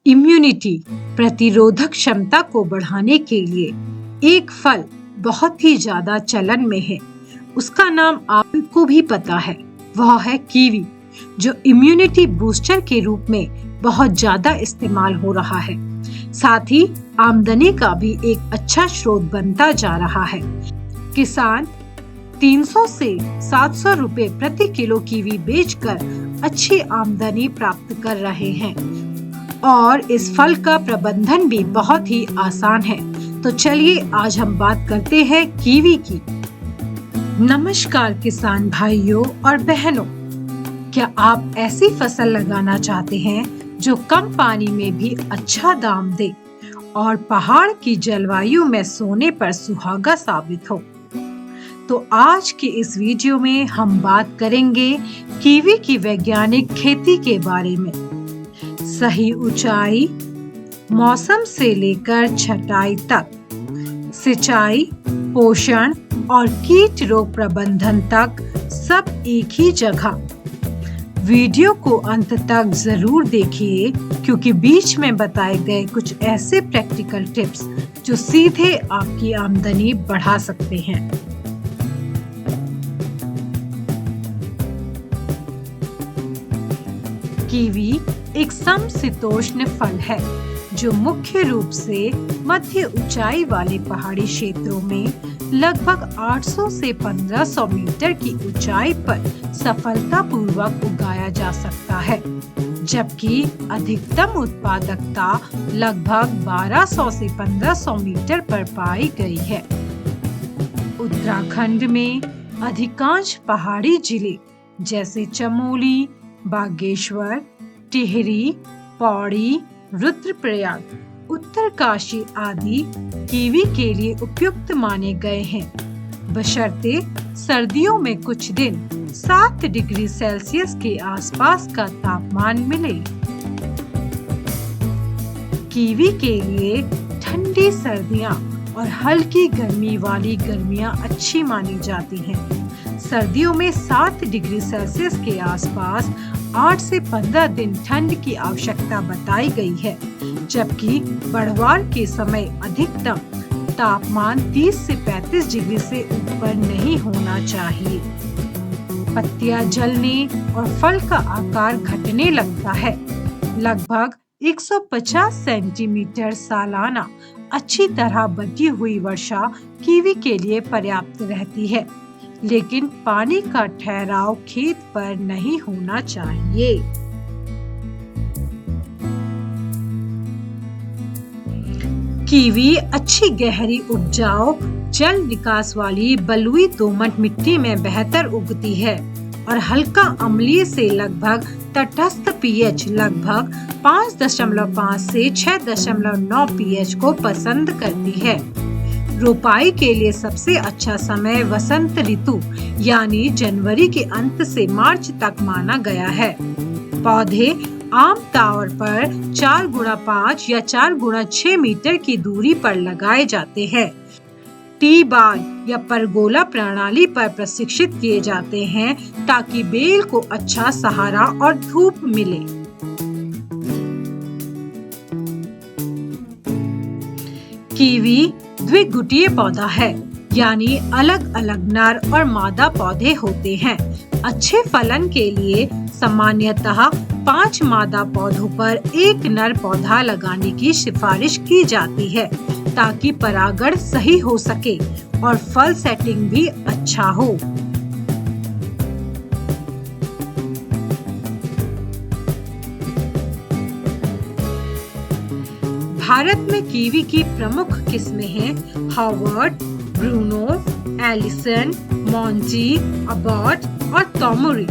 Immunity प्रतिरोधक क्षमता को बढ़ाने के लिए एक फल बहुत ही ज्यादा चलन में है। उसका नाम आपको भी पता है, वह है कीवी, जो इम्यूनिटी बूस्टर के रूप में बहुत ज्यादा इस्तेमाल हो रहा है। साथ ही आमदनी का भी एक अच्छा स्रोत बनता जा रहा है। किसान 300 से 700 रुपए प्रति किलो कीवी बेचकर अच्छी आमदनी प्राप्त कर रहे हैं और इस फल का प्रबंधन भी बहुत ही आसान है। तो चलिए आज हम बात करते हैं कीवी की। नमस्कार किसान भाइयों और बहनों, क्या आप ऐसी फसल लगाना चाहते हैं जो कम पानी में भी अच्छा दाम दे और पहाड़ की जलवायु में सोने पर सुहागा साबित हो? तो आज की इस वीडियो में हम बात करेंगे कीवी की वैज्ञानिक खेती के बारे में। सही ऊंचाई, मौसम से लेकर छटाई तक, सिंचाई, पोषण और कीट रोग प्रबंधन तक, सब एक ही जगह। वीडियो को अंत तक जरूर देखिए, क्योंकि बीच में बताए गए कुछ ऐसे प्रैक्टिकल टिप्स जो सीधे आपकी आमदनी बढ़ा सकते हैं। कीवी एक समशीतोष्ण फल है जो मुख्य रूप से मध्य ऊंचाई वाले पहाड़ी क्षेत्रों में लगभग 800 से 1500 मीटर की ऊंचाई पर सफलतापूर्वक उगाया जा सकता है, जबकि अधिकतम उत्पादकता लगभग 1200 से 1500 मीटर पर पाई गई है। उत्तराखंड में अधिकांश पहाड़ी जिले जैसे चमोली, बागेश्वर, टिहरी, पौड़ी, रुद्रप्रयाग, उत्तरकाशी आदि कीवी के लिए उपयुक्त माने गए हैं, बशर्ते सर्दियों में कुछ दिन 7 डिग्री सेल्सियस के आसपास का तापमान मिले। कीवी के लिए ठंडी सर्दियां और हल्की गर्मी वाली गर्मियां अच्छी मानी जाती हैं। सर्दियों में 7 डिग्री सेल्सियस के आसपास 8 से 15 दिन ठंड की आवश्यकता बताई गई है, जबकि बढ़वार के समय अधिकतम तापमान 30 से 35 डिग्री से ऊपर नहीं होना चाहिए। पत्तियां जलने और फल का आकार घटने लगता है। लगभग 150 सेंटीमीटर सालाना अच्छी तरह बटी हुई वर्षा कीवी के लिए पर्याप्त रहती है, लेकिन पानी का ठहराव खेत पर नहीं होना चाहिए। कीवी अच्छी गहरी उपजाऊ जल निकास वाली बलुई दोमट मिट्टी में बेहतर उगती है और हल्का अम्लीय से लगभग तटस्थ पीएच लगभग 5.5 से 6.9 पीएच को पसंद करती है। रोपाई के लिए सबसे अच्छा समय वसंत ऋतु यानी जनवरी के अंत से मार्च तक माना गया है। पौधे आम तौर पर 4x5 या 4x6 मीटर की दूरी पर लगाए जाते हैं। टी बार या परगोला प्रणाली पर प्रशिक्षित किए जाते हैं ताकि बेल को अच्छा सहारा और धूप मिले। कीवी द्विगुटीय पौधा है, यानी अलग अलग नर और मादा पौधे होते हैं। अच्छे फलन के लिए सामान्यतः 5 मादा पौधों पर एक नर पौधा लगाने की सिफारिश की जाती है, ताकि परागण सही हो सके और फल सेटिंग भी अच्छा हो। भारत में कीवी की प्रमुख किस्में हैं Harvard, Bruno, Allison, Monty, Abbott और तोमोरी।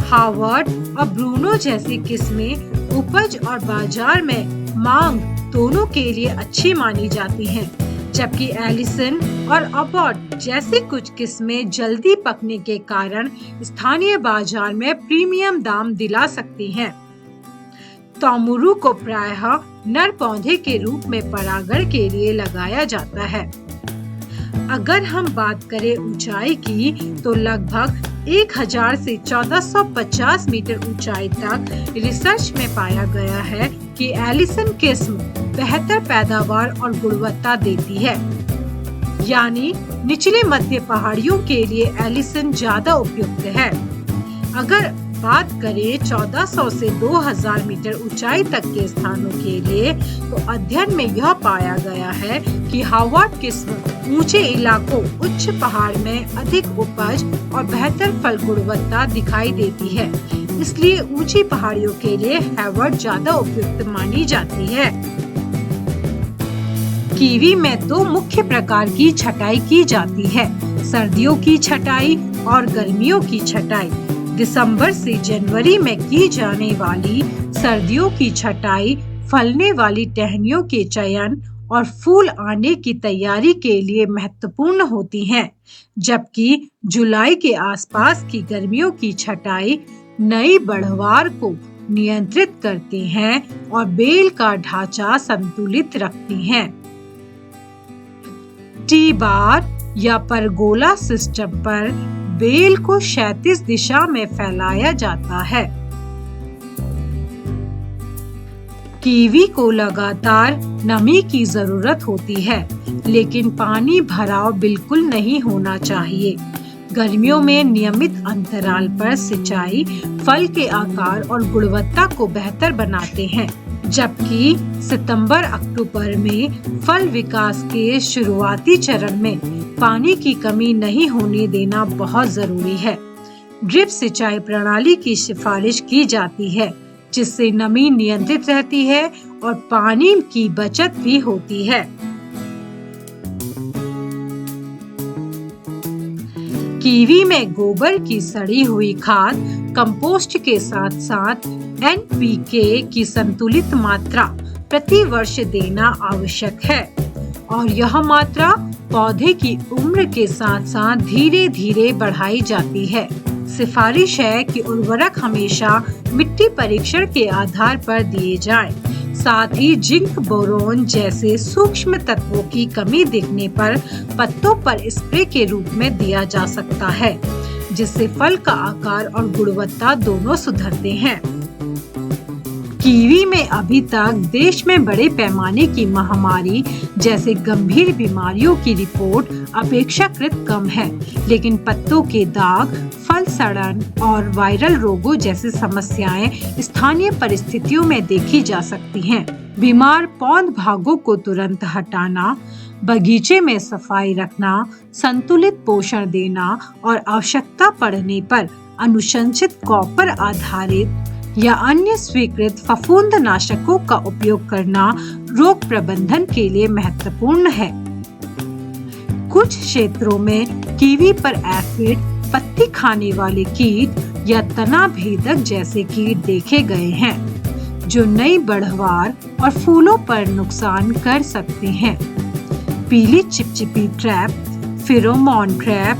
हार्वर्ड और ब्रूनो जैसी किस्में उपज और बाजार में मांग दोनों के लिए अच्छी मानी जाती हैं, जबकि एलिसन और अबॉट जैसी कुछ किस्में जल्दी पकने के कारण स्थानीय बाजार में प्रीमियम दाम दिला सकती हैं। तोमुरु को प्रायः नर पौधे के रूप में परागण के लिए लगाया जाता है। अगर हम बात करें ऊंचाई की, तो लगभग 1000 से 1450 मीटर ऊंचाई तक रिसर्च में पाया गया है कि एलिसन किस्म बेहतर पैदावार और गुणवत्ता देती है, यानी निचले मध्य पहाड़ियों के लिए एलिसन ज्यादा उपयुक्त है। अगर बात करें 1400 से 2000 मीटर ऊंचाई तक के स्थानों के लिए, तो अध्ययन में यह पाया गया है कि हावर्ड किस्म ऊंचे इलाकों, उच्च पहाड़ में अधिक उपज और बेहतर फल गुणवत्ता दिखाई देती है। इसलिए ऊंची पहाड़ियों के लिए हावर्ड ज्यादा उपयुक्त मानी जाती है। कीवी में दो मुख्य प्रकार की छटाई की जाती है, सर्दियों की छटाई और गर्मियों की छटाई। दिसंबर से जनवरी में की जाने वाली सर्दियों की छटाई फलने वाली टहनियों के चयन और फूल आने की तैयारी के लिए महत्वपूर्ण होती हैं, जबकि जुलाई के आसपास की गर्मियों की छटाई नई बढ़वार को नियंत्रित करती हैं और बेल का ढांचा संतुलित रखती हैं। टी बार या परगोला सिस्टम पर बेल को क्षैतिज दिशा में फैलाया जाता है। कीवी को लगातार नमी की जरूरत होती है, लेकिन पानी भराव बिल्कुल नहीं होना चाहिए। गर्मियों में नियमित अंतराल पर सिंचाई फल के आकार और गुणवत्ता को बेहतर बनाते हैं, जबकि सितंबर-अक्टूबर में फल विकास के शुरुआती चरण में पानी की कमी नहीं होने देना बहुत जरूरी है। ड्रिप सिंचाई प्रणाली की सिफारिश की जाती है, जिससे नमी नियंत्रित रहती है और पानी की बचत भी होती है। कीवी में गोबर की सड़ी हुई खाद, कंपोस्ट के साथ साथ एनपीके की संतुलित मात्रा प्रति वर्ष देना आवश्यक है, और यह मात्रा पौधे की उम्र के साथ साथ धीरे धीरे बढ़ाई जाती है। सिफारिश है कि उर्वरक हमेशा मिट्टी परीक्षण के आधार पर दिए जाएं। साथ ही जिंक, बोरोन जैसे सूक्ष्म तत्वों की कमी दिखने पर पत्तों पर स्प्रे के रूप में दिया जा सकता है, जिससे फल का आकार और गुणवत्ता दोनों सुधरते हैं। कीवी में अभी तक देश में बड़े पैमाने की महामारी जैसे गंभीर बीमारियों की रिपोर्ट अपेक्षाकृत कम है, लेकिन पत्तों के दाग, फल सड़न और वायरल रोगों जैसी समस्याएं स्थानीय परिस्थितियों में देखी जा सकती हैं। बीमार पौध भागों को तुरंत हटाना, बगीचे में सफाई रखना, संतुलित पोषण देना और आवश्यकता पड़ने पर अनुशंसित कॉपर आधारित या अन्य स्वीकृत फफूंदनाशकों का उपयोग करना रोग प्रबंधन के लिए महत्वपूर्ण है। कुछ क्षेत्रों में कीवी पर एफिड, पत्ती खाने वाले कीट या तना भेदक जैसे कीट देखे गए हैं, जो नई बढ़वार और फूलों पर नुकसान कर सकते हैं। पीली चिपचिपी ट्रैप, फेरोमोन ट्रैप,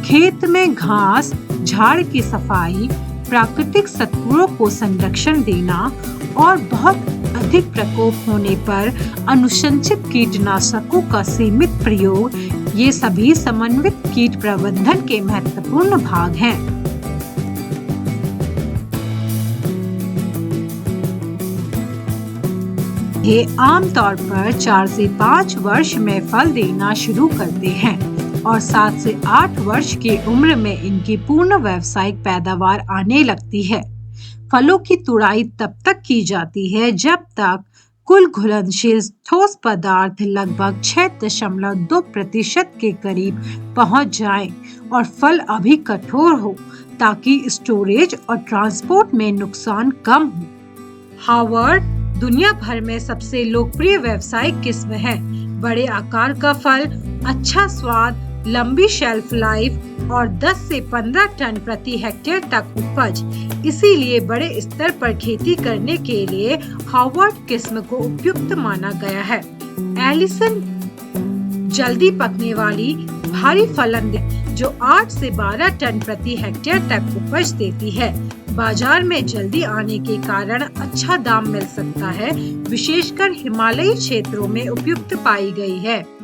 खेत में घास झाड़ की सफाई, प्राकृतिक सत्वों को संरक्षण देना और बहुत अधिक प्रकोप होने पर अनुशंसित कीटनाशकों का सीमित प्रयोग, ये सभी समन्वित कीट प्रबंधन के महत्वपूर्ण भाग हैं। ये आमतौर पर 4 से 5 वर्ष में फल देना शुरू करते हैं और 7 से 8 वर्ष की उम्र में इनकी पूर्ण व्यावसायिक पैदावार आने लगती है। फलों की तुड़ाई तब तक की जाती है जब तक कुल घुलनशील ठोस पदार्थ लगभग 6.2% के करीब पहुंच जाए और फल अभी कठोर हो, ताकि स्टोरेज और ट्रांसपोर्ट में नुकसान कम हो। हावर्ड दुनिया भर में सबसे लोकप्रिय व्यावसायिक किस्म है। बड़े आकार का फल, अच्छा स्वाद, लंबी शेल्फ लाइफ और 10 से 15 टन प्रति हेक्टेयर तक उपज, इसीलिए बड़े स्तर पर खेती करने के लिए हावर्ड किस्म को उपयुक्त माना गया है। एलिसन जल्दी पकने वाली भारी फलन जो 8 से 12 टन प्रति हेक्टेयर तक उपज देती है, बाजार में जल्दी आने के कारण अच्छा दाम मिल सकता है, विशेषकर हिमालयी क्षेत्रों में उपयुक्त पाई गई है।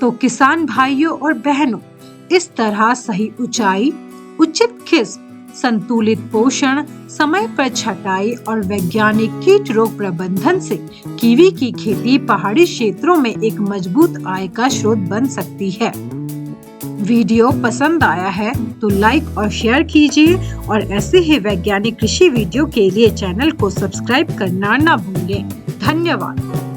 तो किसान भाइयों और बहनों, इस तरह सही ऊंचाई, उचित किस्म, संतुलित पोषण, समय पर छटाई और वैज्ञानिक कीट रोग प्रबंधन से कीवी की खेती पहाड़ी क्षेत्रों में एक मजबूत आय का स्रोत बन सकती है। वीडियो पसंद आया है तो लाइक और शेयर कीजिए और ऐसे ही वैज्ञानिक कृषि वीडियो के लिए चैनल को सब्सक्राइब करना ना भूलें। धन्यवाद।